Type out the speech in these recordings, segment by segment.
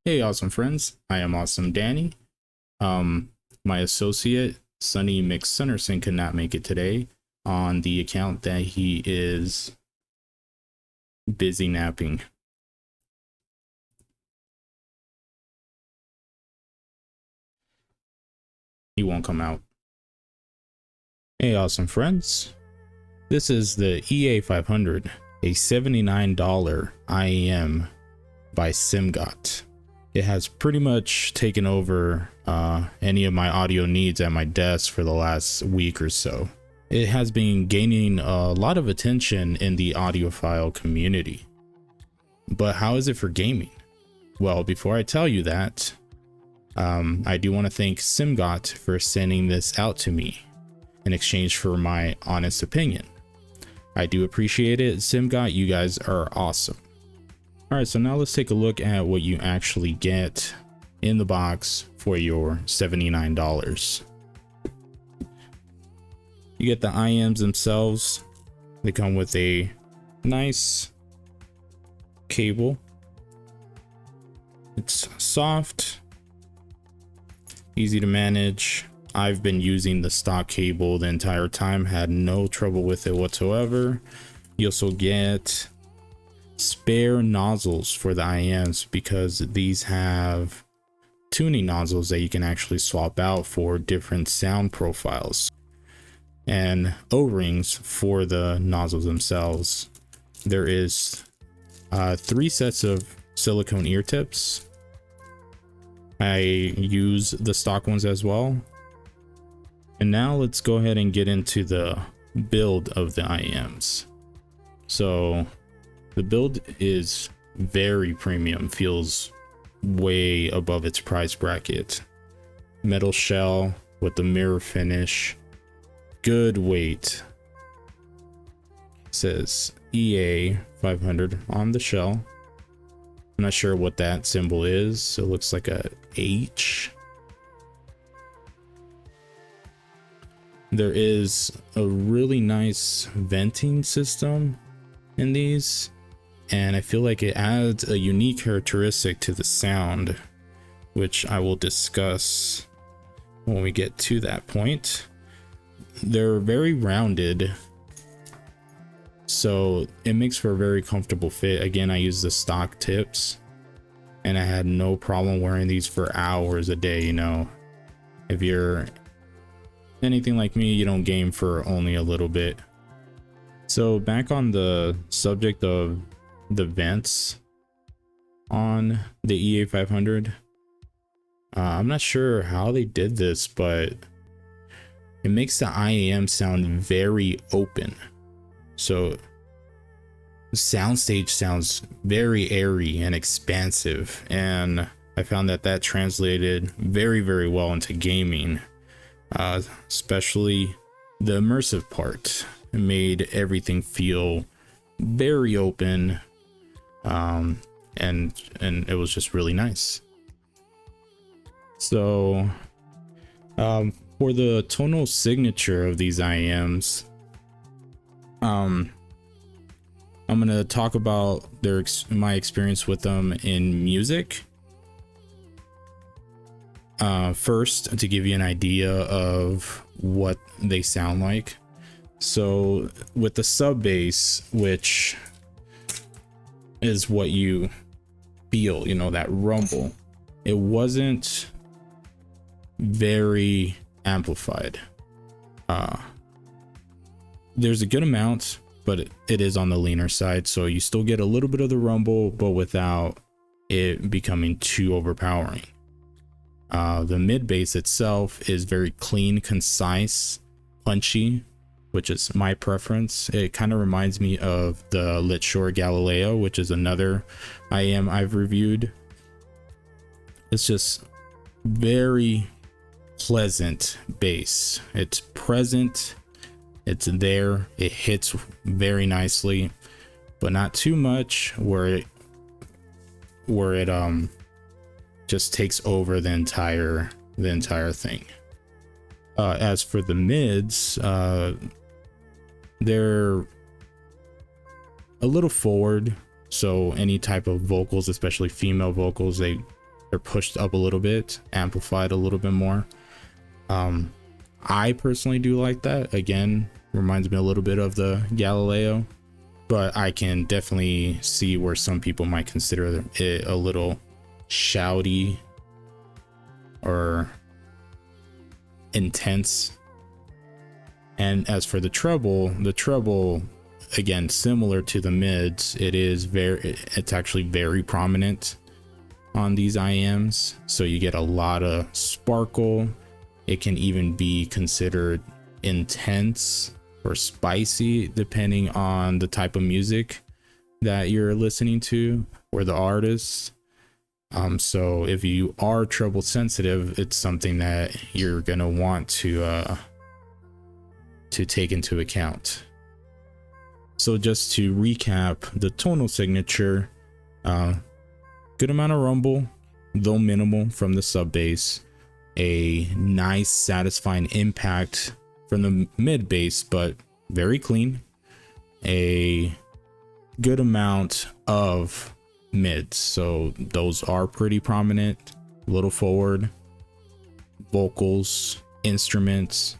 Hey, awesome friends. I am Awesome Danny. My associate, Sonny McSunnerson, could not make it today on the account that he is busy napping. He won't come out. Hey, awesome friends. This is the EA500, a $79 IEM by Simgot. It has pretty much taken over any of my audio needs at my desk for the last week or so. It has been gaining a lot of attention in the audiophile community. But how is it for gaming? Well, before I tell you that, I do want to thank Simgot for sending this out to me in exchange for my honest opinion. I do appreciate it, Simgot. You guys are awesome. Alright, so now let's take a look at what you actually get in the box for your $79. You get the IEMs themselves. They come with a nice cable. It's soft, easy to manage. I've been using the stock cable the entire time, had no trouble with it whatsoever. You also get spare nozzles for the IEMs because these have tuning nozzles that you can actually swap out for different sound profiles, and O-rings for the nozzles themselves. There is 3 sets of silicone ear tips. I use the stock ones as well. And now let's go ahead and get into the build of the IEMs. So the build is very premium, feels way above its price bracket. Metal shell with the mirror finish, good weight. It says EA500 on the shell. I'm not sure what that symbol is. It looks like a H. There is a really nice venting system in these, and I feel like it adds a unique characteristic to the sound, which I will discuss when we get to that point. They're very rounded, so it makes for a very comfortable fit. Again, I use the stock tips, and I had no problem wearing these for hours a day. You know, if you're anything like me, you don't game for only a little bit. So back on the subject of the vents on the EA500, I'm not sure how they did this, but it makes the IEM sound very open. So the soundstage sounds very airy and expansive, and I found that translated very, very well into gaming. Especially the immersive part. It made everything feel very open, and it was just really nice. So for the tonal signature of these IEMs, I'm gonna talk about my experience with them in music. First, to give you an idea of what they sound like. So with the sub bass, which is what you feel, you know, that rumble, it wasn't very amplified. There's a good amount, but it is on the leaner side, so you still get a little bit of the rumble, but without it becoming too overpowering. The mid bass itself is very clean, concise, punchy, which is my preference. It kind of reminds me of the Litshore Galileo, which is another IEM I've reviewed. It's just very pleasant bass. It's present, it's there, it hits very nicely, but not too much where it just takes over the entire thing. As for the mids, they're a little forward, so any type of vocals, especially female vocals, they they're pushed up a little bit, amplified a little bit more. I personally do like that. Again, reminds me a little bit of the Galileo, but I can definitely see where some people might consider it a little shouty or intense. And as for the treble, again, similar to the mids, it's actually very prominent on these IMs. So you get a lot of sparkle. It can even be considered intense or spicy depending on the type of music that you're listening to or the artist. So if you are treble sensitive, it's something that you're gonna want to take into account. So just to recap, the tonal signature, good amount of rumble, though minimal from the sub bass, a nice satisfying impact from the mid bass, but very clean, a good amount of mids, so those are pretty prominent, a little forward, vocals, instruments,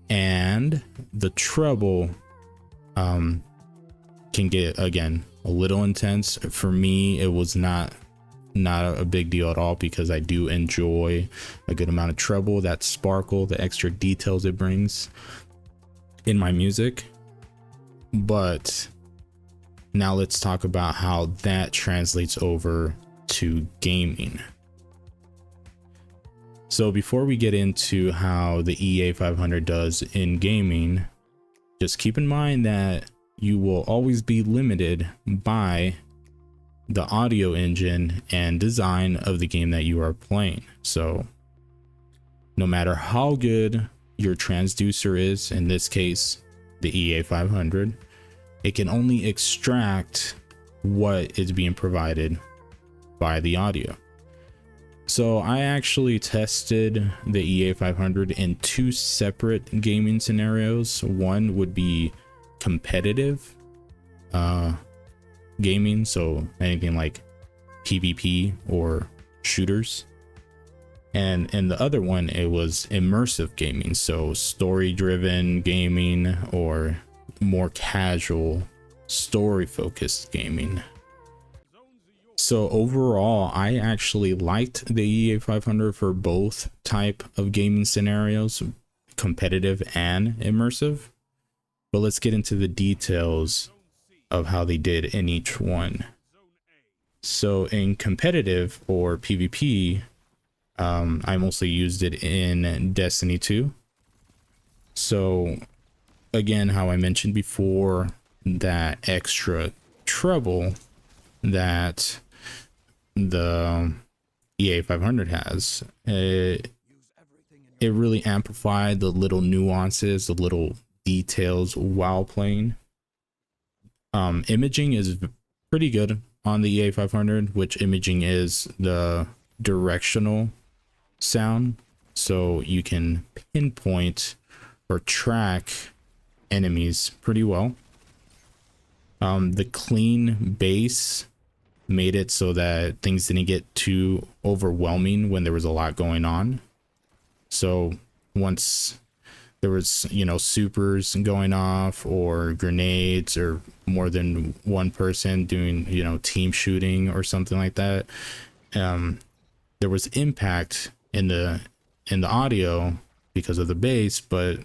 and the treble can get, again, a little intense. For me, it was not a big deal at all, because I do enjoy a good amount of treble, that sparkle, the extra details it brings in my music. But now let's talk about how that translates over to gaming. So before we get into how the EA500 does in gaming, just keep in mind that you will always be limited by the audio engine and design of the game that you are playing. So no matter how good your transducer is, in this case the EA500, it can only extract what is being provided by the audio. So I actually tested the EA500 in two separate gaming scenarios. One would be competitive gaming, so anything like PvP or shooters, and in the other one it was immersive gaming, so story driven gaming or more casual story focused gaming. So overall, I actually liked the EA500 for both type of gaming scenarios, competitive and immersive. But let's get into the details of how they did in each one. So in competitive or PvP, I mostly used it in Destiny 2. So again, how I mentioned before, that extra treble that the EA500 has, it really amplified the little nuances, the little details while playing. Imaging is pretty good on the EA500, which imaging is the directional sound, so you can pinpoint or track enemies pretty well. The clean bass made it so that things didn't get too overwhelming when there was a lot going on. So once there was, supers going off or grenades or more than one person doing, team shooting or something like that, there was impact in the audio because of the bass, but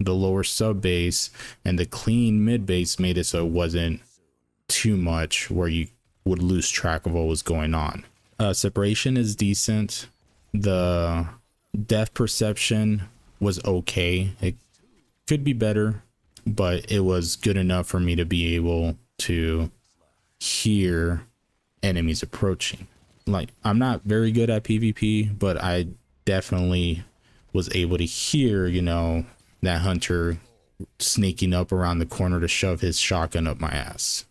the lower sub bass and the clean mid bass made it so it wasn't too much where you would lose track of what was going on. Separation is decent. The depth perception was okay. It could be better, but it was good enough for me to be able to hear enemies approaching. Like, I'm not very good at PvP, but I definitely was able to hear, that hunter sneaking up around the corner to shove his shotgun up my ass.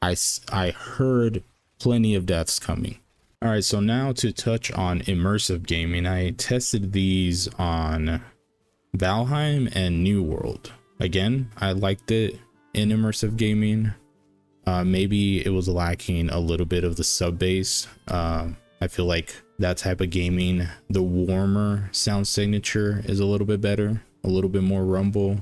I heard plenty of deaths coming. All right, so now to touch on immersive gaming, I tested these on Valheim and New World. Again, I liked it in immersive gaming. Maybe it was lacking a little bit of the sub bass. I feel like that type of gaming, the warmer sound signature is a little bit better, a little bit more rumble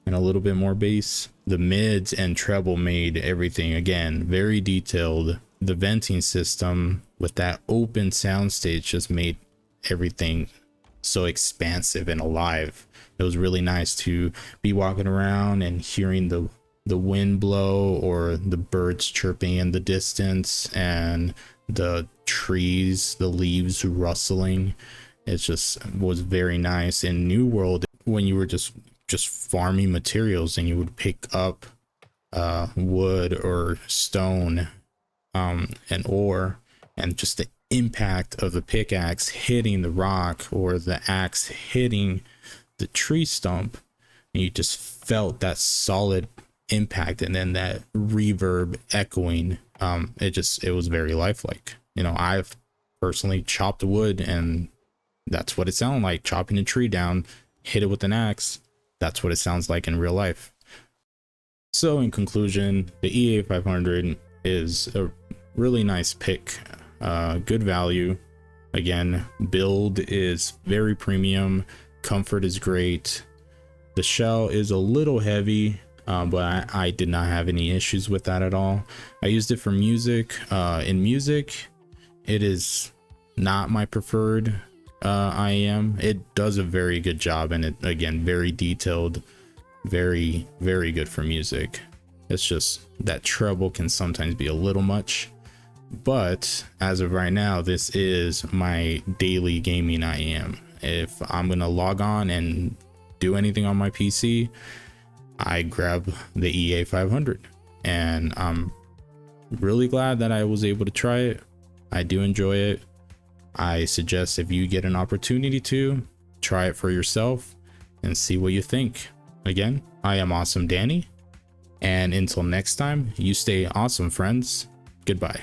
and a little bit more bass. The mids and treble made everything, again, very detailed. The venting system with that open soundstage just made everything so expansive and alive. It was really nice to be walking around and hearing the wind blow or the birds chirping in the distance and the trees, the leaves rustling. It just was very nice. In New World, when you were just farming materials and you would pick up wood or stone and ore, and just the impact of the pickaxe hitting the rock or the axe hitting the tree stump, and you just felt that solid impact and then that reverb echoing. It was very lifelike. You know, I've personally chopped wood and that's what it sounded like. Chopping a tree down, hit it with an axe, that's what it sounds like in real life. So in conclusion, the EA500 is a really nice pick, good value. Again, build is very premium, comfort is great. The shell is a little heavy, but I did not have any issues with that at all. I used it for music. In music, it is not my preferred IEM. It does a very good job, and it, again, very detailed, very good for music. It's just that treble can sometimes be a little much, but as of right now, this is my daily gaming IEM. If I'm gonna log on and do anything on my PC, I grab the EA500, and I'm really glad that I was able to try it. I do enjoy it. I suggest if you get an opportunity to try it for yourself and see what you think. Again, I am Awesome Danny, and until next time, you stay awesome, friends. Goodbye.